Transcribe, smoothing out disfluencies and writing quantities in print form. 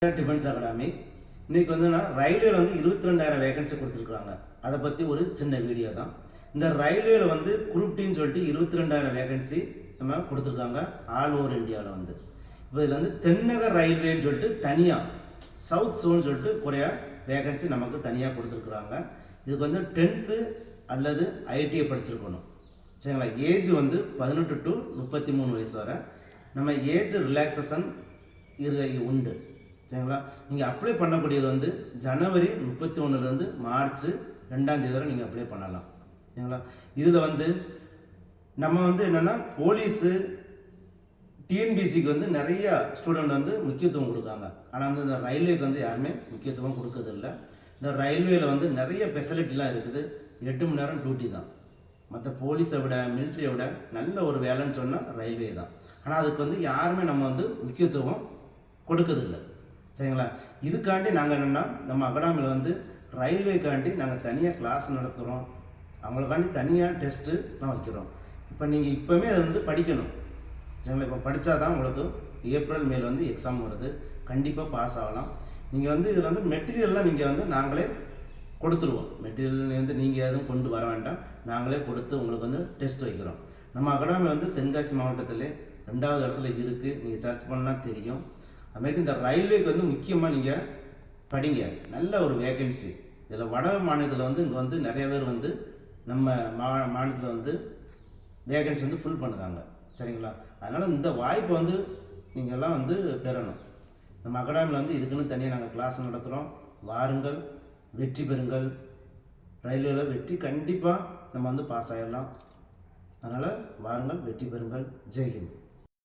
Defence academy இன்றைக்கி வந்து நான் ரயில்வேல வந்து 22,000 வேகன்சி கொடுத்துருக்குறாங்க. அதை பற்றி ஒரு சின்ன வீடியோ தான். இந்த ரயில்வேல வந்து குரூப் டின்னு சொல்லிட்டு 22,000 வேகன்சி நம்ம கொடுத்துருக்காங்க ஆல் ஓவர் இந்தியாவில் வந்து. இப்போ இதில் வந்து தென்னக ரயில்வேன்னு சொல்லிட்டு தனியாக சவுத் சோன் சொல்லிட்டு குறையா வேகன்சி நமக்கு தனியாக கொடுத்துருக்குறாங்க. இதுக்கு வந்து 10th அல்லது ஐடிஐ படிச்சிருக்கணும். சரிங்களா? ஏஜ் வந்து 18 to 33 வயசு வரை நம்ம ஏஜ் ரிலாக்ஸேஷன் உண்டு. சரிங்களா? நீங்கள் அப்ளை பண்ணக்கூடியது வந்து ஜனவரி 31லேருந்து மார்ச் 2ஆம் தேதி வரை நீங்கள் அப்ளை பண்ணலாம். சரிங்களா? இதில் வந்து நம்ம வந்து என்னென்னா போலீஸு டிஎன்பிசிக்கு வந்து நிறையா ஸ்டூடெண்ட் வந்து முக்கியத்துவம் கொடுக்காங்க. ஆனால் வந்து இந்த ரயில்வேக்கு வந்து யாருமே முக்கியத்துவம் கொடுக்கறதில்ல. இந்த ரயில்வேயில் வந்து நிறைய ஃபெசிலிட்டிலாம் இருக்குது. 8 மணி நேரம் டியூட்டி தான். மற்ற போலீஸை விட மிலிட்ரியை விட நல்ல ஒரு வேலைன்னு சொன்னால் ரயில்வே தான். ஆனால் அதுக்கு வந்து யாருமே நம்ம வந்து முக்கியத்துவம் கொடுக்கறதில்லை. சரிங்களா? இதுக்காண்டி நாங்கள் என்னென்னா நம்ம அகாடமியில் வந்து ரயில்வேக்காண்டி நாங்கள் தனியாக கிளாஸ் நடத்துகிறோம். அவங்களுக்காண்டி தனியாக டெஸ்ட்டுலாம் வைக்கிறோம். இப்போ நீங்கள் இப்போவே அதை வந்து படிக்கணும். சரிங்களா? இப்போ படித்தா தான் உங்களுக்கு ஏப்ரல் மேல் வந்து எக்ஸாம் வருது. கண்டிப்பாக பாஸ் ஆகலாம். நீங்கள் வந்து இதில் வந்து மெட்டீரியல்லாம் நீங்கள் வந்து நாங்களே கொடுத்துருவோம். மெட்டீரியல் வந்து நீங்கள் எதுவும் கொண்டு வர வேண்டாம். நாங்களே கொடுத்து உங்களுக்கு வந்து டெஸ்ட் வைக்கிறோம். நம்ம அகாடமி வந்து தென்காசி மாவட்டத்தில் 2வது இடத்துல இருக்குது. நீங்கள் சர்ச் பண்ணால் தெரியும். அதுமாதிரி இந்த ரயில்வேக்கு வந்து முக்கியமாக நீங்கள் படிங்க. நல்ல ஒரு வேகன்சி. இதில் வட மாநிலத்தில் வந்து இங்கே வந்து நிறைய பேர் வந்து நம்ம மாநிலத்தில் வந்து வேகன்சி வந்து ஃபுல் பண்ணுறாங்க. சரிங்களா? அதனால் இந்த வாய்ப்பை வந்து நீங்கள் எல்லாம் வந்து பெறணும். நம்ம அகாடமியில் வந்து இதுக்குன்னு தனியாக நாங்கள் கிளாஸ் நடத்துகிறோம். வாருங்கள், வெற்றி பெறுங்கள். ரயில்வேயில் வெற்றி கண்டிப்பாக நம்ம வந்து பாஸ் ஆகிடலாம். அதனால் வாருங்கள், வெற்றி பெறுங்கள். ஜெய்ஹிந்த்.